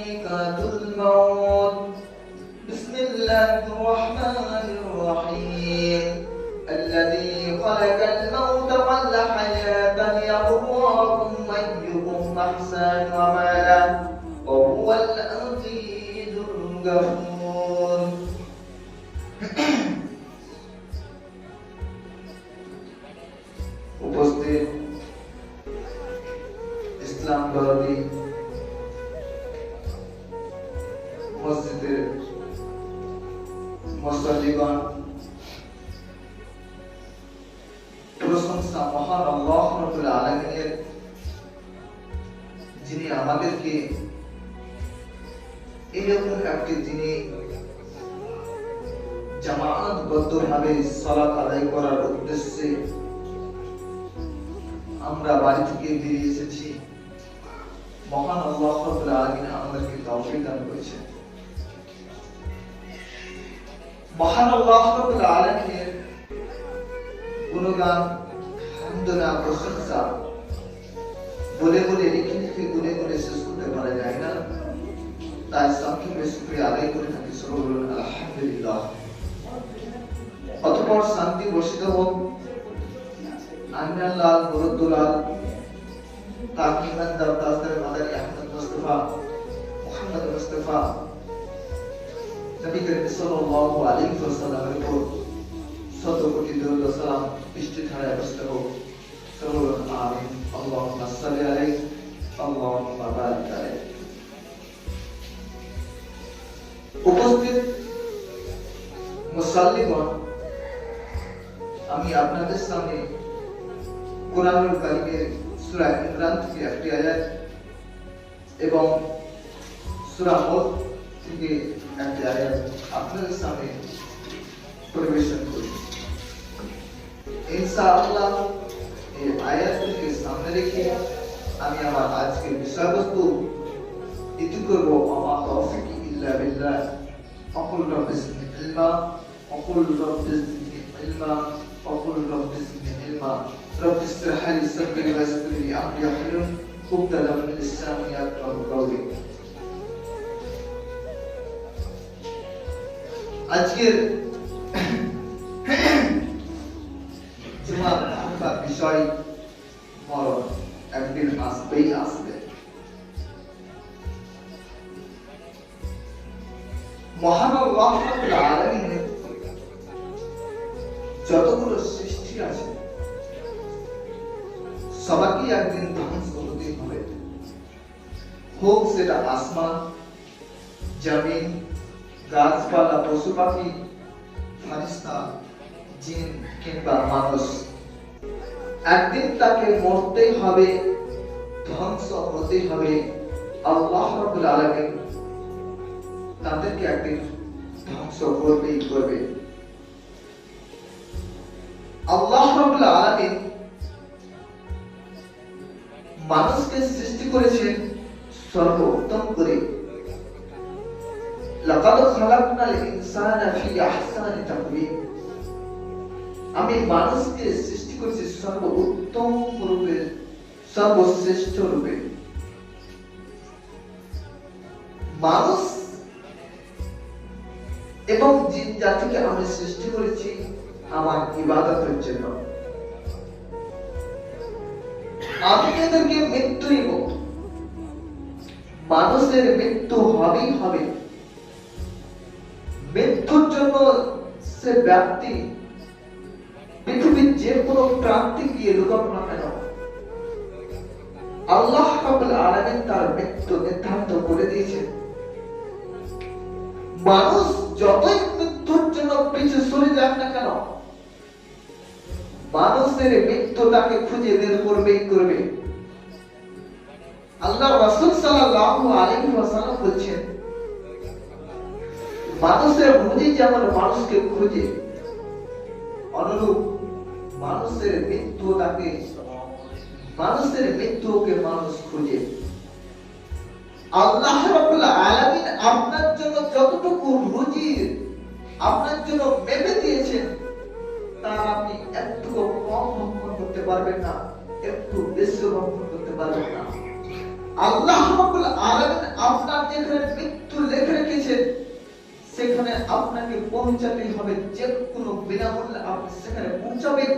ذائقة الموت بسم الله الرحمن الرحيم الذي خلق الموت والحياة ليبلوكم أيكم أحسن عملا وهو العزيز الغفور উপস্থিত ইসলাম দরদি মসজিদের মুসল্লিগণ, প্রশংসা মহান আল্লাহ রাব্বুল আলামিনের, যিনি আমাদেরকে এরকম একটি দিনে জামাআতবদ্ধভাবে সালাত আদায় করার উদ্দেশ্যে আমরা বাড়ি থেকে বেরিয়ে এসেছি। মহান আল্লাহ রাব্বুল আলামিন আমাদেরকে তৌফিক দান করেছেন। মহান আল্লাহ রাব্বুল আলামিনের গুণগান, হামদনা, প্রশংসা বলে বলে লিখে লিখে গুনে গুনে শেষ করতে পারা যায় না। তাই সংক্ষেপে শুকরিয়া আদায় করে থাকি। সবাই বলুন আলহামদুলিল্লাহ। অতঃপর শান্তি বর্ষিত হোক আমিনাল্লাহ মুরদ্দুলাল তাকিমান দাওতাসের মাদানী আহমদ মুস্তাফা মুহাম্মদ মুস্তাফা নবী করিম সাল্লাল্লাহু আলাইহি ওয়াসাল্লামের উপর শত কোটি দরুদ ও সালাম বৃষ্টি ধারায় বর্ষিত হোক। সবাই আমিন। আল্লাহুম্মা সাল্লি আলাইহি আল্লাহুম্মা বারিক আলাইহি। উপস্থিত মুসল্লিগণ, আমি আপনাদের সামনে কোরআনুল কারীমের সূরা ইমরান থেকে একটি আয়াত এবং সূরা মুলক থেকে একটি আয়াত আপনাদের সামনে পরিবেশন করি। ইনশাআল্লাহ এই আয়াতটিকে সামনে রেখে আমি আমার আজকের বিষয়বস্তু ইতি করব। আমা তাওফিকি ইল্লা বিল্লাহ। আকুল রাব্বি জিদনি ইলমা, আকুল রাব্বি জিদনি ইলমা, আকুল রাব্বি জিদনি ইলমা। রব্বি ইশরাহ লি সাদরি ওয়া ইয়াসসির লি আমরি ওয়াহলুল উকদাতাম মিন লিসানি ইয়াফকাহু কাওলি। আজকের জুমার খাতবার বিষয় মরণ একদিন আসবেই আসবে। মহান আল্লাহ রাব্বুল আলামিনের যতগুলো সৃষ্টি আছে সবাইকে একদিন ধ্বংস হতে হবে। হোক সেটা আসমান, জমিন, গাছপালা, পশু পাখি, ফারিস্তা, জিন কিংবা মানুষ, একদিন তাকে মরতেই হবে, ধ্বংস হতেই হবে। আল্লাহ রাব্বুল আলামিন তাদেরকে একদিন ধ্বংস করবেই করবে। আল্লাহ রাব্বুল আলামিন মানুষকে সৃষ্টি করেছেন সর্বোত্তম করে। লাকাদ খালাকনাল ইনসানা ফি আহসানি তাকওয়িম। আমি মানুষকে সৃষ্টি করেছি সর্বোত্তম রূপে, সর্বশ্রেষ্ঠ রূপে। মানুষ এবং জিন জাতিকে আমি সৃষ্টি করেছি আমার ইবাদতের জন্য। আমি এদেরকে মৃত্যু দিব। মানুষের মৃত্যু হবেই হবে। মৃত্যুর জন্য সে ব্যক্তি পৃথিবীর যে কোনো প্রান্তে গিয়ে লুকানো না কেন, আল্লাহ রাব্বুল আলামিন তার মৃত্যু নির্ধারিত করে দিয়েছেন। মানুষ যতই মৃত্যুর জন্য পিছু সরে যাক না কেন, মানুষের মৃত্যু তাকে খুঁজে বের করবেই করবে। আল্লাহ রাসূল সাল্লাল্লাহু আলাইহি ওয়াসাল্লাম বলেছেন, মানুষের রুজি যেমন মানুষকে খুঁজে, অনুরূপ মানুষের মৃত্যুকে মানুষ খুঁজে। আল্লাহ রাব্বুল আলামিন আপনার জন্য যতটুকু রুজি আপনার জন্য মেপে দিয়েছেন, তার আপনি একটু কম ভক্ষণ করতে পারবেন না, একটু বেশি ভক্ষণ করতে পারবেন না। আল্লাহ রাব্বুল আলামিন আপনার যেখানে যেখানে মৃত্যু লেখে রেখেছে সেখানে আপনাকে পৌঁছাতে হবে, যে কোনো বিনামূল্যে আপনি সেখানে পৌঁছাবেন।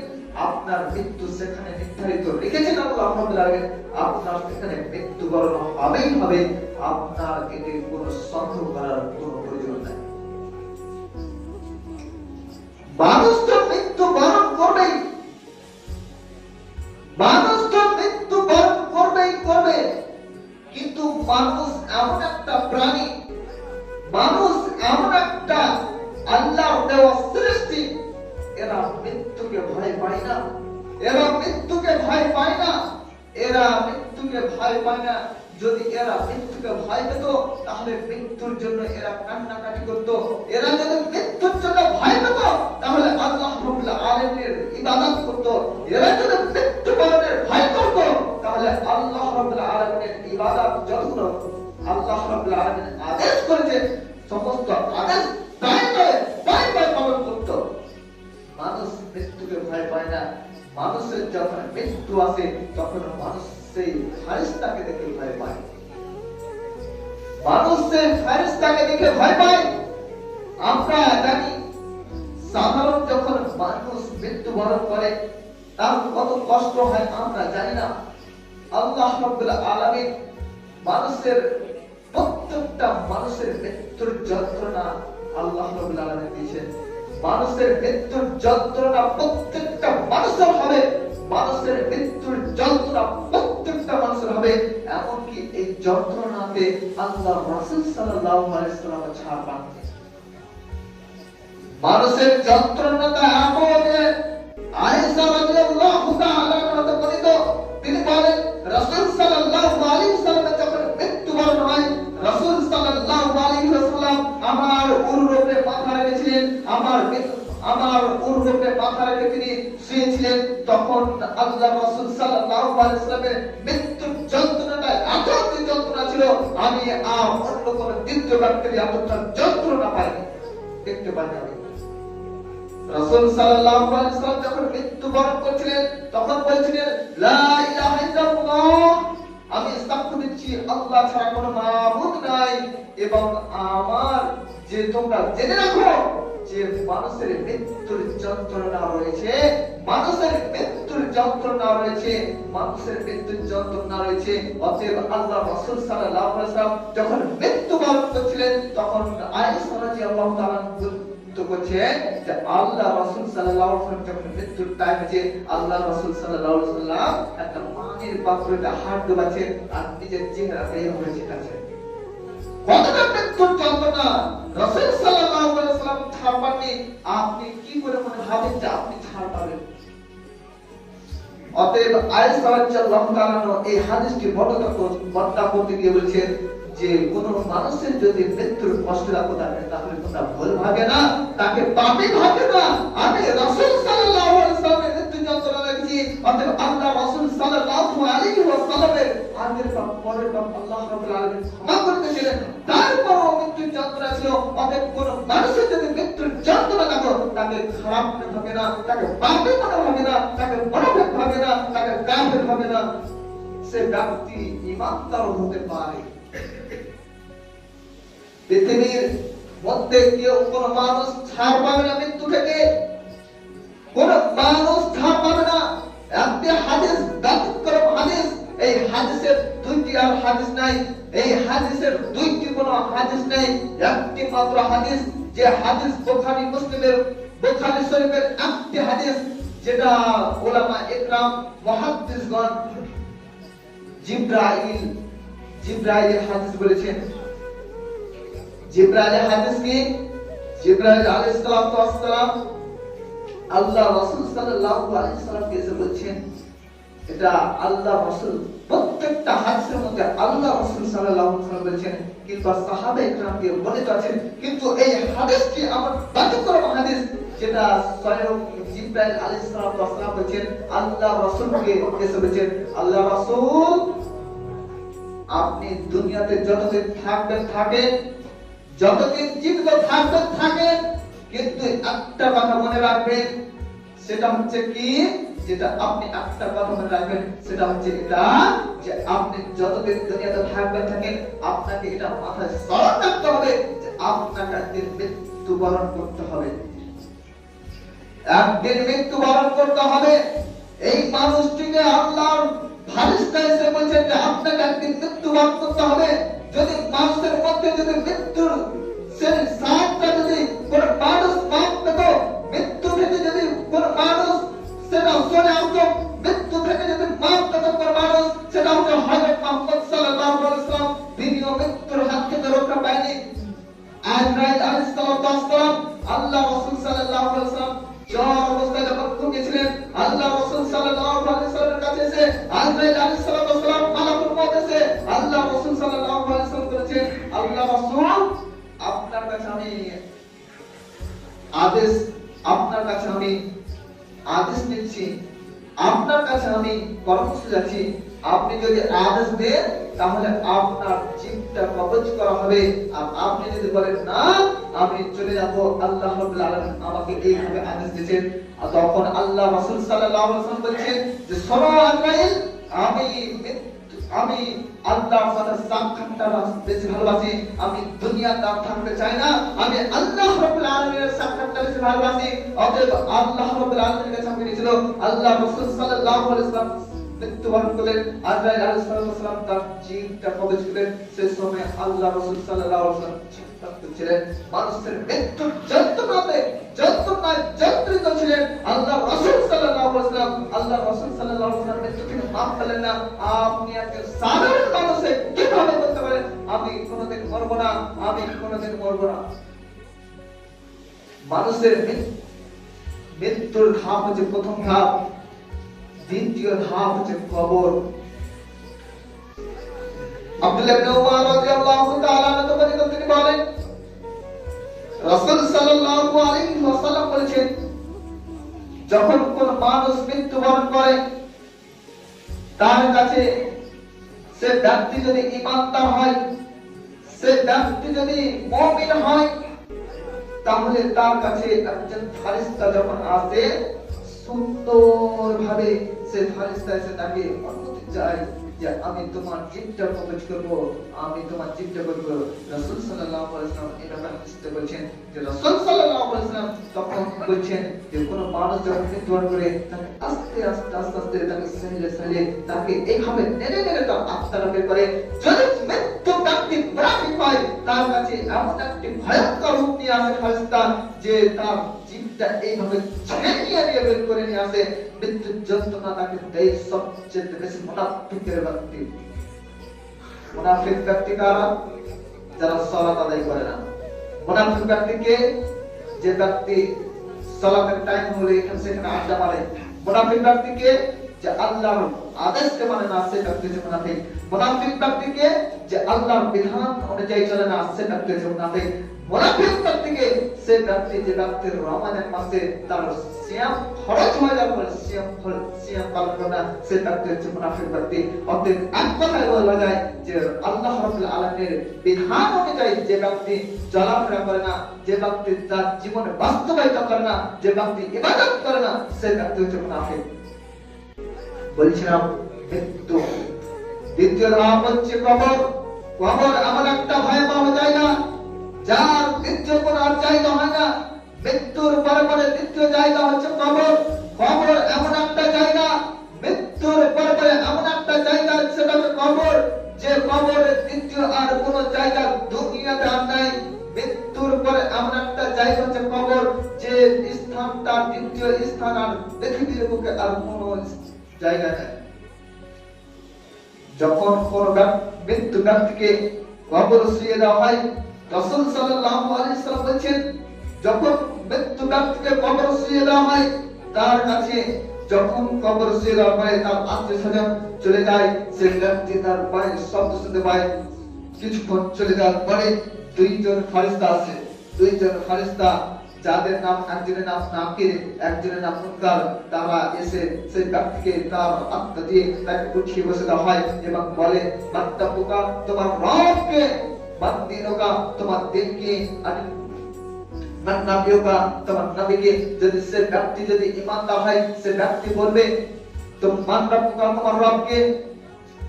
আপনার মৃত্যু সেখানে নির্ধারিত রেখেছেন আল্লাহ রাব্বুল আলামিন, আপনার সেখানে মৃত্যুবরণ হবেই হবে। আপনার এতে কোনো সন্দেহ করার কোনো প্রয়োজন নাই। মানুষ তো মৃত্যুবরণ করবেই, মানুষ তো মৃত্যুবরণ করবে, কিন্তু মানুষ এমন একটা প্রাণী, মানুষ এমন একটা আল্লাহর দেওয়া সৃষ্টি, এরা মৃত্যুকে ভয় পায় না, এরা মৃত্যুকে ভয় পায় না, এরা মৃত্যুকে ভয় পায় না। যদি এরা মৃত্যুকে ভয় পেত তাহলে মৃত্যুর জন্য এরা কান্নাকাটি করত। এরা যদি মৃত্যুর জন্য ভয় পেত তাহলে আল্লাহ রাব্বুল আলামিনের ইবাদত করত। এরা যদি মৃত্যুবরণের ভয় করত তাহলে আল্লাহ রাব্বুল আলামিনের ইবাদত যতগুলো আল্লাহ রাব্বুল আলামিন আদেশ করেছে সমস্ত আদেশ তাই পালন করত। মানুষ মৃত্যুকে ভয় পায় না। মানুষের যখন মৃত্যু আসে তখন মানুষ সেই ফেরেশতাকে দেখে ভয় পায়, মানুষ সেই ফেরেশতাকে দেখে ভয় পায়। আমরা জানি সাধারণ যখন মানুষ মৃত্যুবরণ করে তার কত কষ্ট হয় আমরা জানি না। আল্লাহ রাব্বুল আলামিন মানুষের প্রত্যেকটা মানুষের মৃত্যুর যন্ত্রণা আল্লাহ রাব্বুল আলামিন দিয়েছেন। মানুষের মৃত্যুর যন্ত্রণা প্রত্যেকটা মানুষের হবে, মানুষের মৃত্যুর যন্ত্রণা প্রত্যেকটা মানুষের হবে। এমনকি এই যন্ত্রণাতে আল্লাহ রাসূল সাল্লাল্লাহু আলাইহি ওয়াসাল্লাম ছাড় পান। মানুষের যন্ত্রণাটা এমন যে আয়েশা রাদিয়াল্লাহু তাআলা আনহা বর্ণিত, তিনি বলেন রাসূল সাল্লাল্লাহু আলাইহি ওয়াসাল্লাম যখন মৃত্যুবরণ হয়, রাসূল সাল্লাল্লাহু আলাইহি ওয়াসাল্লাম আমার উরুপে মাথা রেখেছিলেন, আমার উরুপে মাথা রেখে তিনি শুয়েছিলেন। তখন আল্লাহ রাসূল সাল্লাল্লাহু আলাইহি ওয়াসাল্লামের মৃত্যুর যন্ত্রণাটা এত যন্ত্রণা ছিল, আমি অন্য কোন দ্বিতীয় ব্যক্তির এতটা যন্ত্রণা পাইনি, দেখতে পাইনি। রাসূল সাল্লাল্লাহু আলাইহি ওয়াসাল্লাম যখন মৃত্যুবরণ করছিলেন তখন বলছিলেন লা ইলাহা ইল্লাল্লাহ, আমি সাক্ষ্য দিচ্ছি আল্লাহ ছাড়া কোনো মাবুদ নাই, এবং আমার যে তোমরা জেনে রাখো যে মানুষের মৃত্যুর যন্ত্রণা রয়েছে, মানুষের মৃত্যুর যন্ত্রণা রয়েছে, মানুষের মৃত্যুর যন্ত্রণা রয়েছে। অতএব আল্লাহ রাসূল সাল্লাল্লাহু আলাইহি ওয়াসাল্লাম যখন মৃত্যুবরণ করছিলেন তখন আয়েশা রাদিয়াল্লাহু তাআলা করছে যে আল্লাহ রাসূল সাল্লাল্লাহু আলাইহি ওয়াসাল্লাম যখন মৃত্যুর টাইমে যে আল্লাহ রাসূল সাল্লাল্লাহু আলাইহি ওয়াসাল্লাম একটা পানির পাত্রতে হাত ডুবাচ্ছে আর নিজের চেহারাটা এইভাবে ছিটাচ্ছে। কতটা মৃত্যুর যন্ত্রণা! রাসূল সাল্লাল্লাহু আলাইহি ওয়াসাল্লাম ছাড় পাননি, আপনি কি করে মনে ভাবেন যে আপনি ছাড় পাবেন? অতএব আয়েশা রাদিয়াল্লাহু তাআলা এই হাদিসটি বর্ণনা করতে গিয়ে বলছেন যে কোন মানুষের যদি মৃত্যুর কষ্ট লাগবে তাহলে তোমরা ভুল ভাবে না, তাকে পাপী ভাবে না। আমি রাসূল সাল্লাল্লাহু আলাইহি ওয়াসাল্লামের মৃত্যু যন্ত্রণা দেখেছি, অতএব আল্লাহ রাসূল সাল্লাল্লাহু আলাইহি ওয়াসাল্লামের আগের পাপ পরের পাপ আল্লাহ রাব্বুল আলামিন ক্ষমা করে দিয়েছিলেন। তারপরও মৃত্যুর যন্ত্রণা ছিল। অতএব কোন মানুষের যদি মৃত্যুর যন্ত্রণা লাগে তাকে খারাপ মনে হবে না, তাকে পাপী মনে হবে না, তাকে মুনাফিক হবে না, তাকে কাফের হবে না। সে ব্যক্তি ঈমানদার হতে পারে। পৃথিবীর মধ্যে কেউ কোন মানুষ ছাড় পাবে না মৃত্যু থেকে, কোন মানুষ ছাড় পাবে না। একটি হাদিস ব্যতিক্রম হাদিস, এই হাদিসের দুইটি আর হাদিস নাই, এই হাদিসের দুইটি কোন হাদিস নেই, একটি মাত্র হাদিস, যে হাদিস বুখারী মুসলিমের বুখারী শরীফের একটি হাদিস, যেটা উলামা ইকরাম মুহাদ্দিসগণ জিবরাইল হাদিস বলেছেন। জিবরাইল হাদিস কি? জিবরাইল আলাইহিস সালাতু ওয়াস সালাম আল্লাহ রাসূল সাল্লাল্লাহু আলাইহি সাল্লামকে এসে বলছেন, এটা আল্লাহ রাসূল প্রত্যেকটা হাদিসের মধ্যে আল্লাহ রাসূল সাল্লাল্লাহু আলাইহি সাল্লাম বলেছেন, কিন্তু সাহাবায়ে কেরামকে বর্ণিত আছে। কিন্তু এই হাদিসটি আমার ব্যতিক্রম হাদিস, যেটা স্বয়ং জিবরাইল আলাইহিস সালাতু ওয়াস সালাম বলেছেন আল্লাহ রাসূলকে এসে বলেছেন, আল্লাহ রাসূল আপনি দুনিয়াতে যতদিন থাকেন, যতদিন জীবিত থাকেন, কিন্তু একটা কথা মনে রাখবেন, সেটা হচ্ছে কি যেটা আপনি একটা কথা মনে রাখবেন, সেটা হচ্ছে এটা যে আপনি যতদিন দুনিয়াতে থাকেন আপনাকে এটা মাথায় স্মরণ রাখতে হবে যে আপনাকে একদিন মৃত্যুবরণ করতে হবে, একদিন মৃত্যুবরণ করতে হবে। এই মানুষটিকে আল্লাহর ফেরেশতা এসে বলছেন যে আপনাকে একদিন মৃত্যুবরণ করতে হবে। যদি মানুষের মধ্যে যদি মৃত্যুর সেই সাতটা যদি কোন মানুষ মাপ পেত, মৃত্যু থেকে যদি কোন মানুষ সেটা সরে আসতো, মৃত্যু থেকে যদি মাপ পেত কোন মানুষ, সেটা হচ্ছে হযরত মুহাম্মদ সাল্লাল্লাহু আলাইহি ওয়াসাল্লাম। তিনিও মৃত্যুর হাত থেকে রক্ষা পায়নি। আজরাইল আলাইহিস সালাম আল্লাহ রাসূল সাল্লাল্লাহু আলাইহি ওয়াসাল্লাম জ্বর অবস্থায় যখন ঘুমিয়েছিলেন, আল্লাহ রাসূল সাল্লাল্লাহু আলাইহি ওয়াসাল্লামের কাছে এসে আজরাইল আলাইহিস সালাম মালাকুল মউত এসে আল্লাহ রাসূল সাল্লাল্লাহু আলাইহি ওয়াসাল্লাম বলেছেন, আল্লাহ রাসূল আপনার কাছে আমি আদেশ নিচ্ছি, আপনার কাছে আমি পরামর্শ যাচ্ছি, আপনি যদি আদেশ দেন তাহলে আপনার জীবটা কবজ করা হবে, আর আপনি যদি বলেন না আমি চলে যাব, আল্লাহ রাব্বুল আলামিন আমাকে এইভাবে আদেশ দিয়েছেন। আর তখন আল্লাহ রাসূল সাল্লাল্লাহু আলাইহি ওয়াসাল্লাম বলেছেন যে শোনো আজরাইল, আমি আল্লাহর সাথে সাক্ষাৎটা বেশি ভালোবাসি, আমি দুনিয়াতে থাকতে চাই না, আমি আল্লাহ রাব্বুল আলামিনের সাক্ষাৎটা বেশি ভালোবাসি। অতএব আল্লাহ রাব্বুল আলামিনের কাছে আমি গিয়েছিল, আল্লাহ রাসূল সাল্লাল্লাহু আলাইহি ওয়াসাল্লাম মৃত্যুবরণ করলেন, আজরাইল আলাইহিস সালাম তার জীবটা কবজ করলেন। সেই সময় আল্লাহ রাসূল সাল্লাল্লাহু আলাইহি ওয়াসাল্লাম ছিলেন মানুষের মৃত্যুর যন্ত্রণায় যন্ত্রিত ছিলেন। আল্লাহ রাসূল সাল্লাল্লাহু আলাইহি ওয়াসাল্লাম মৃত্যু থেকে মাফ পেলেন না। আপনি একজন সাধারণ মানুষে কিভাবে বলতে পারেন আমি কোনোদিন মরব না, আমি কোনোদিন মরব না? মানুষের মৃত্যুর ধাপ হচ্ছে প্রথম ধাপ, দ্বিতীয় ধাপ হচ্ছে কবর। আব্দুল্লাহ ইবনে উমর রাদিয়াল্লাহু তাআলা আনহু তিনি বলেন, রাসূল সাল্লাল্লাহু আলাইহি ওয়াসাল্লাম বলেছেন, যখন কোন মানুষ মৃত্যুবরণ করে তার কাছে সে ব্যক্তি যদি ঈমানদার হয়, সে ব্যক্তি যদি মুমিন হয়, তাহলে তার কাছে একজন ফেরেশতা যখন আসে সুন্দরভাবে সে ফেরেশতা এসে তাকে অনুমতি চায় যে আমি তোমার জীবটা কবজ করব, আমি তোমার জীবটা করব। রাসূল সাল্লাল্লাহু আলাইহি ওয়াসাল্লাম এটা হাদিসে বলেছেন যে রাসূল সাল্লাল্লাহু আলাইহি ওয়াসাল্লাম তখন বলেছেন যে কোন মানুষ যখন মৃত্যুবরণ করে তাকে আস্তে আস্তে তাকে সহিয়ে তাকে এইভাবে নেড়ে তার আত্মাটা বের করে। যদি মৃত্যু ব্যক্তি মুনাফিক হয়, তার কাছে এমন একটি ভয়ঙ্কর রূপ নিয়ে আসে ফেরেশতা যে তার জীবটা এইভাবে ছেড়ে বের করে নিয়ে আসে। মৃত্যুর যন্ত্রণা তাকে দেয় সবচেয়ে বেশি মুনাফিকের ব্যক্তি। মুনাফিক ব্যক্তি কারা? যারা সালাত আদায় করে না। মুনাফিক ব্যক্তিকে যে ব্যক্তি সালাতের টাইম হলে এখানে সেখানে আড্ডা মারে। মুনাফিক ব্যক্তিকে যে আল্লাহর আদেশকে মানে না, সে ব্যক্তি হচ্ছে মুনাফিক। মুনাফিক ব্যক্তিকে যে আল্লাহর বিধান অনুযায়ী চলে না, সে ব্যক্তি হচ্ছে মুনাফিক। মুনাফিক ব্যক্তিকে সে ব্যক্তি যে ব্যক্তি রমজানের মাসে তার সিয়াম ফরজ হয়ে যাওয়ার পরে সিয়াম পালন করে না, সে ব্যক্তি হচ্ছে মুনাফিক ব্যক্তি। অতএব এক কথায় বলা যায় যে আল্লাহ রাব্বুল আলামিনের বিধান অনুযায়ী যে ব্যক্তি চলাফেরা করে না, যে ব্যক্তি তার জীবনে বাস্তবায়িত করে না, যে ব্যক্তি ইবাদত করে না, সে ব্যক্তি হচ্ছে মুনাফিক। বলছিলাম মৃত্যু। দ্বিতীয় ধাপ হচ্ছে কবর। কবর এমন একটা ভয়াবহ জায়গা যার দ্বিতীয় কোন আর জায়গা হয় না। মৃত্যুর পরে দ্বিতীয় জায়গা হচ্ছে কবর। কবর এমন একটা জায়গা, মৃত্যুর পরে এমন একটা জায়গা, সেটা হচ্ছে কবর, যে কবরের দ্বিতীয় আর কোন জায়গা দুনিয়াতে আর নাই। মৃত্যুর পরে এমন একটা জায়গা হচ্ছে কবর, যে স্থানটা দ্বিতীয় স্থান আর পৃথিবীর বুকে আর কোন জায়গা নেই। যখন কোন মৃত্যু ব্যক্তিকে কবর শুইয়ে দেওয়া হয়, রাসূল সাল্লাল্লাহু আলাইহি ওয়াসাল্লাম বলেছেন, যখন মৃত্যু ব্যক্তিকে কবর শুইয়ে দেওয়া হয়, তার কাছে যখন কবর শুইয়ে দেওয়া হয় তার আত্মীয়স্বজন চলে যায়, সে ব্যক্তি তার পায়ের শব্দ শুনতে পায়। কিছুক্ষণ চলে যাওয়ার পরে দুইজন ফেরেশতা আসে। দুইজন ফেরেশতা যাদের নাম, একজনের নাম নাকির, একজনের নাম মুনকার, তারা এসে সেই ব্যক্তিকে তার আত্মা দিয়ে তাকে উঠিয়ে বসে দেওয়া হয় এবং বলে, বাত্তাকুকা, তোমার রবকে, বান্দিনুকা, তোমার দিনকে, মান নাবিয়ুকা, তোমার নবীকে যদি সে ব্যক্তি যদি ঈমানদার হয়, সে ব্যক্তি বলবে তো মান রাব্বুকা, তোমার রবকে,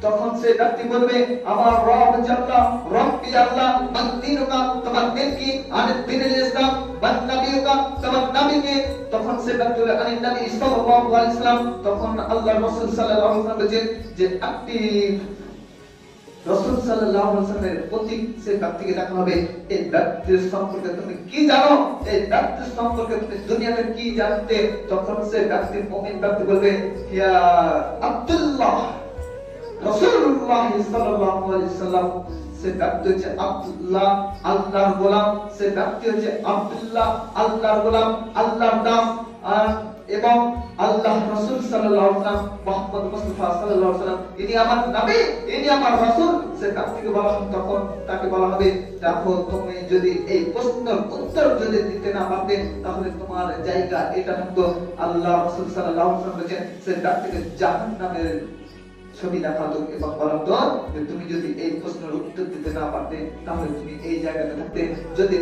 তখন সে ব্যক্তি বলবে আমার রব আল্লাহ, রব্বি আল্লাহ। মান দীনুকা, তোমার দিন কি? আনিদ দীনুল ইসলাম। মান নাবিয়ুকা, তোমার নবীকে, তখন সে ব্যক্তি বলে আনিন নবী সাল্লাল্লাহু আলাইহি ওয়াসাল্লাম। তখন আল্লাহর রাসূল সাল্লাল্লাহু আলাইহি ওয়াসাল্লাম বলেন যে আপনি রাসূল সাল্লাল্লাহু আলাইহি ওয়াসাল্লামের প্রতীক সে ব্যক্তিকে দেখা হবে। এই ব্যক্তির সম্পর্কে তুমি কি জানো? এই ব্যক্তির সম্পর্কে তুমি দুনিয়াতে কি জানতে? তখন সে ব্যক্তি মুমিন ব্যক্তি বলবে ইয়া আব্দুল্লাহ রাসূলুল্লাহ সাল্লাল্লাহু আলাইহি ওয়াসাল্লাম। সে ব্যক্তি হচ্ছে আব্দুল্লাহ, আল্লাহর গোলাম। সে ব্যক্তি হচ্ছে আব্দুল্লাহ, আল্লাহর গোলাম, আল্লাহর দাস। এবং আল্লাহ রাসূল সাল্লাল্লাহু আলাইহি ওয়াসাল্লাম, মুহাম্মদ মুস্তাফা সাল্লাল্লাহু আলাইহি ওয়াসাল্লাম, ইনি আমার নবী, ইনি আমার রাসূল। সে ব্যক্তিকে বলা হবে, তখন তাকে বলা হবে দেখো তুমি যদি এই প্রশ্নের উত্তর যদি দিতে না পারতে তাহলে তোমার জায়গা এটা থাকতো। আল্লাহ রাসূল সাল্লাল্লাহু আলাইহি ওয়াসাল্লাম বলেছেন সে ব্যক্তিকে জাহান্নামের ছবি দেখাতো এবং বলতো যে তুমি যদি এই প্রশ্নের উত্তর দিতে না পারতে তাহলে তুমি এই জায়গাতে থাকতে। যদি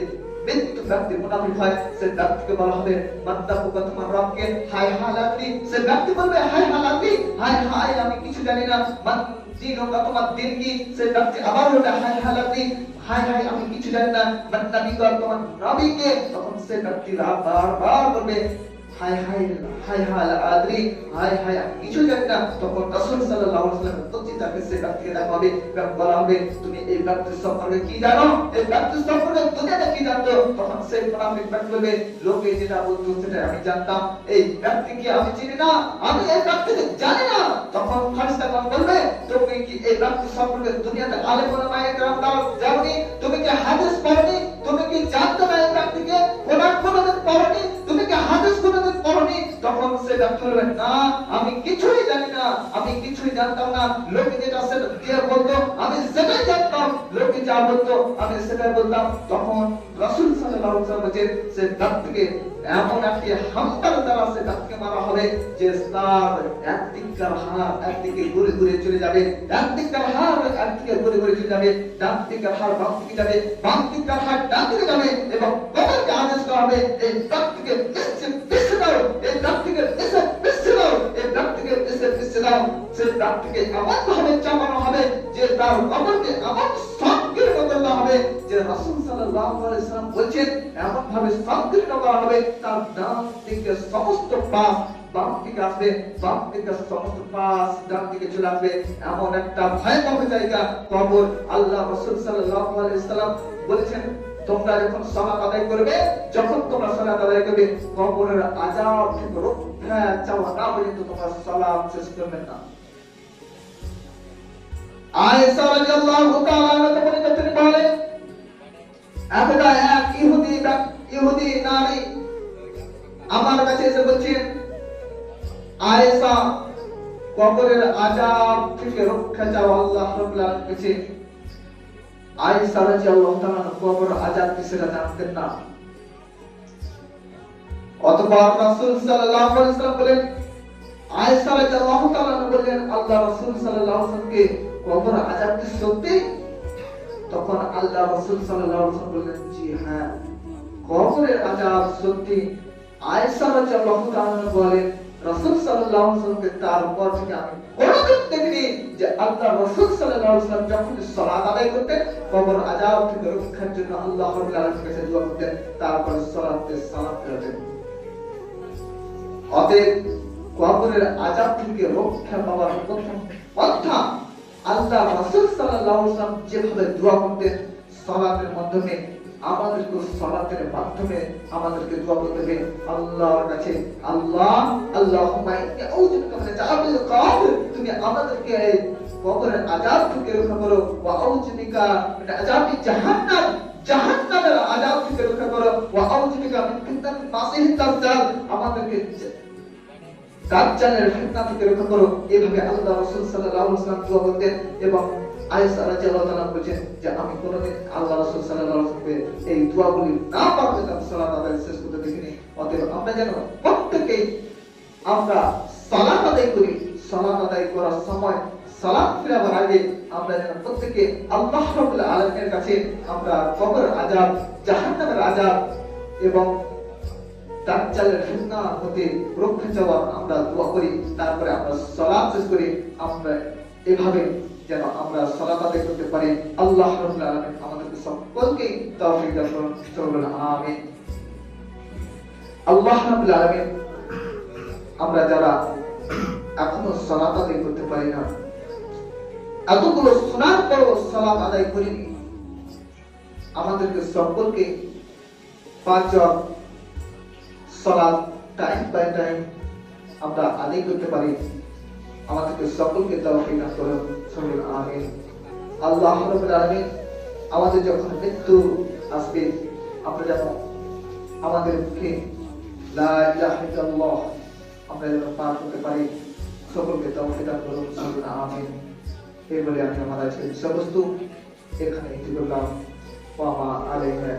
মৃত্যু ব্যক্তি মুনাফিক হয়, সে ব্যক্তিকে বলা হবে মাত্তাকুকা, তোমার রবকে। হায় হালাকি, সে ব্যক্তি বলবে হায় হালাকি, হায় হায় আমি কিছু জানি না। মান দীনুকা, তোমার দিন কি? সে ব্যক্তি আবার বলবে হায় হালাকি, হায় হায় আমি কিছু জানি না। মান নাবিকা, তোমার নবীকে। তখন সে ব্যক্তি বারবার বলবে হায় হায় হায় হায় আদরি, হায় হায় আমি কিছু জানি না। তখন রাসূল সাল্লাল্লাহু আলাইহি ওয়াসাল্লাম প্রতিটাকে সে ব্যক্তিকে দেখা হবে এবং বলা হবে তুমি এই ব্যক্তির সম্পর্কে কি জানো? এই ব্যক্তির সম্পর্কে দুনিয়াতে কি জানতো? তখন সে মুনাফিক ব্যক্তি বলবে লোকে যেটা বলতো সেটা আমি জানতাম, এই ব্যক্তিকে আমি চিনি না, আমি এই ব্যক্তিকে জানি না। তখন ফেরেশতাগণ বলবে তুমি কি এই ব্যক্তি সম্পর্কে দুনিয়াতে আলেম ওলামায়ে কেরাম দ্বারা জানোনি? তুমি কি হাদিস পড়নি? তুমি কি জানতো না এই ব্যক্তিকে? কোরআন কোনদিন পড়নি? তুমি কি হাদিস কোনদিন পড়নি? তখন সে ব্যক্তি বলবে না আমি কিছুই জানি না, আমি কিছুই জানতাম না। লোকে যেটা সেটা দিয়ে বলতো আমি সেটাই জানতাম, লোকে যা বলতো আমি সেটাই বলতাম। তখন রাসূল সাল্লাল্লাহু আলাইহি ওয়াসাল্লাম বলেন সে ব্যক্তিকে এমন একটি হামলার দ্বারা সে ব্যক্তিকে মারা হবে যে তার একদিককার হাড় একদিকে ঘুরে ঘুরে চলে যাবে, একদিককার হাড় একদিকে ঘুরে ঘুরে চলে যাবে, ডান দিকের হাড় বাম দিকে যাবে, বাম দিকের হাড় ডান দিকে যাবে এবং কবরকে আদেশ করা হবে এই ব্যক্তিকে পিছিয়ে দাও, এই ব্যক্তিকে পিছিয়ে দাও, এই ব্যক্তিকে পিছিয়ে দাও। সে ব্যক্তিকে এমন ভাবে চাপানো হবে যে তার কবরকে এমন সংকীর্ণ করা হবে যে রাসূল সাল্লাল্লাহু আলাইহি ওয়াসাল্লাম বলেছেন এমন ভাবে সংকীর্ণ করা হবে তার ডান দিকে সমস্ত পাশ বাম দিকে আসবে, বাম দিকে সমস্ত পাশ ডান দিকে চলে আসবে। এমন একটা ভয়াবহ জায়গা কবর। আল্লাহ রাসূল সাল্লাল্লাহু আলাইহি ওয়াসাল্লাম বলেছেন তোমরা যখন সালাত আদায় করবে, যখন তোমরা সালাত আদায় করবে কবরের আযাব থেকে রক্ষা চাওয়া না পর্যন্ত তোমরা সালাত শেষ করবে না। আয়েশা রাদিয়াল্লাহু তাআলা আনহা তিনি বলেন একদা এক ইহুদি নারী আমার কাছে এসে বলছেন আয়েশা কবরের আযাব থেকে রক্ষা চাও আল্লাহ রাব্বুল আলামিনের কাছে। আয়েশা রাদিয়াল্লাহু তাআলা কবরের আযাব কি সেটা জানতেন না। অতঃপর রাসূল সাল্লাল্লাহু আলাইহি ওয়াসাল্লাম বলেন আয়েশা রাদিয়াল্লাহু তাআলা বললেন আল্লাহ রাসূল সাল্লাল্লাহু আলাইহি ওয়াসাল্লামকে কবর আযাব কি সত্যি? তখন আল্লাহ রাসূল সাল্লাল্লাহু আলাইহি ওয়াসাল্লাম বললেন জি হ্যাঁ কবরের আযাব সত্যি। আয়েশা রাদিয়াল্লাহু তাআলা বলেন রাসূল সাল্লাল্লাহু আলাইহি ওয়াসাল্লামকে তারপর থেকে আমি কোনদিন দেখিনি যে আল্লাহ রাসূল সাল্লাল্লাহু আলাইহি ওয়াসাল্লাম যখন সালাত আদায় করতেন কবর আযাব থেকে রক্ষার জন্য আল্লাহ রাব্বুল আলামিনের কাছে দোয়া করতেন, তারপর সালাতে সালাত করতেন। অতএব কবরের আযাব থেকে রক্ষা পাওয়ার প্রথম পন্থা আল্লাহ রাসূল সাল্লাল্লাহু আলাইহি ওয়াসাল্লাম যেভাবে দোয়া করতেন সালাতের মাধ্যমে আমাদেরকে সালাতের মাধ্যমে আমাদেরকে দোয়া করতে হবে আল্লাহর কাছে। আল্লাহ আল্লাহুম্মা ইন্নী আউযু বিকা মিন আযাবিল কবর, তুমি আমাদেরকে কবরের আযাব থেকে রক্ষা করো। ওয়া আউযু বিকা মিন আযাবি জাহান্নাম, জাহান্নামের আযাব থেকে রক্ষা করো। ওয়া আউযু বিকা মিন ফিতনাতিল মাসিহিদ দাজ্জাল, আমাদেরকে দাজ্জালের ফিতনা থেকে রক্ষা করো। এভাবে আল্লাহ রাসূল সাল্লাল্লাহু আলাইহি ওয়াসাল্লাম দোয়া করতেন। এবং আয়েশা রাদিয়াল্লাহু তাআলা বলেন যে আমি কোনদিন আল্লাহ রাসূল সাল্লাল্লাহু আলাইহি ওয়াসাল্লামকে এই দোয়াগুলি না পারলে তার সালাত আদায় শেষ করতে দেখিনি। অতএব আমরা যেন প্রত্যেকেই আমরা সালাত আদায় করি, সালাত আদায় করার সময় সালাত ফিরাবার আগে আমরা যেন প্রত্যেকে আল্লাহ রাব্বুল আলামিনের কাছে আমরা কবর আযাব, জাহান্নামের আযাব এবং দাজ্জালের ফিতনা হতে রক্ষা চাওয়া আমরা দোয়া করি। তারপরে আমরা সালাত শেষ করি। আমরা এভাবে যেন আমরা সালাত আদায় করতে পারি। আল্লাহ রাব্বুল আলামিন আমাদেরকে সকলকে তৌফিক দান করুন। সকলে আমিন। আল্লাহ রাব্বুল আলামিন আমরা যারা এখনো সালাত আদায় করতে পারি না, এতগুলো সুন্নাত পড়ো সালাত আদায় করিনি, আমাদেরকে সকলকে 5 ওয়াক্ত সালাত টাইম বাই টাইম আমরা আদায় করতে পারি। আমাদেরকে সকলকে তৌফিক দান করুন। সকলে আমিন। আল্লাহ রাব্বুল আলামিন আমাদের যখন মৃত্যু আসবে, আমরা যেন আমাদের মুখে লা ইলাহা ইল্লাল্লাহ আমরা যেন পাঠ করতে পারি। সকলকে তৌফিক দান করুন। সকলে আমিন। এই বলে আমি আমার আজকের বিষয়বস্তু এখানে ইতি করলাম। ওয়া মা আলাইনা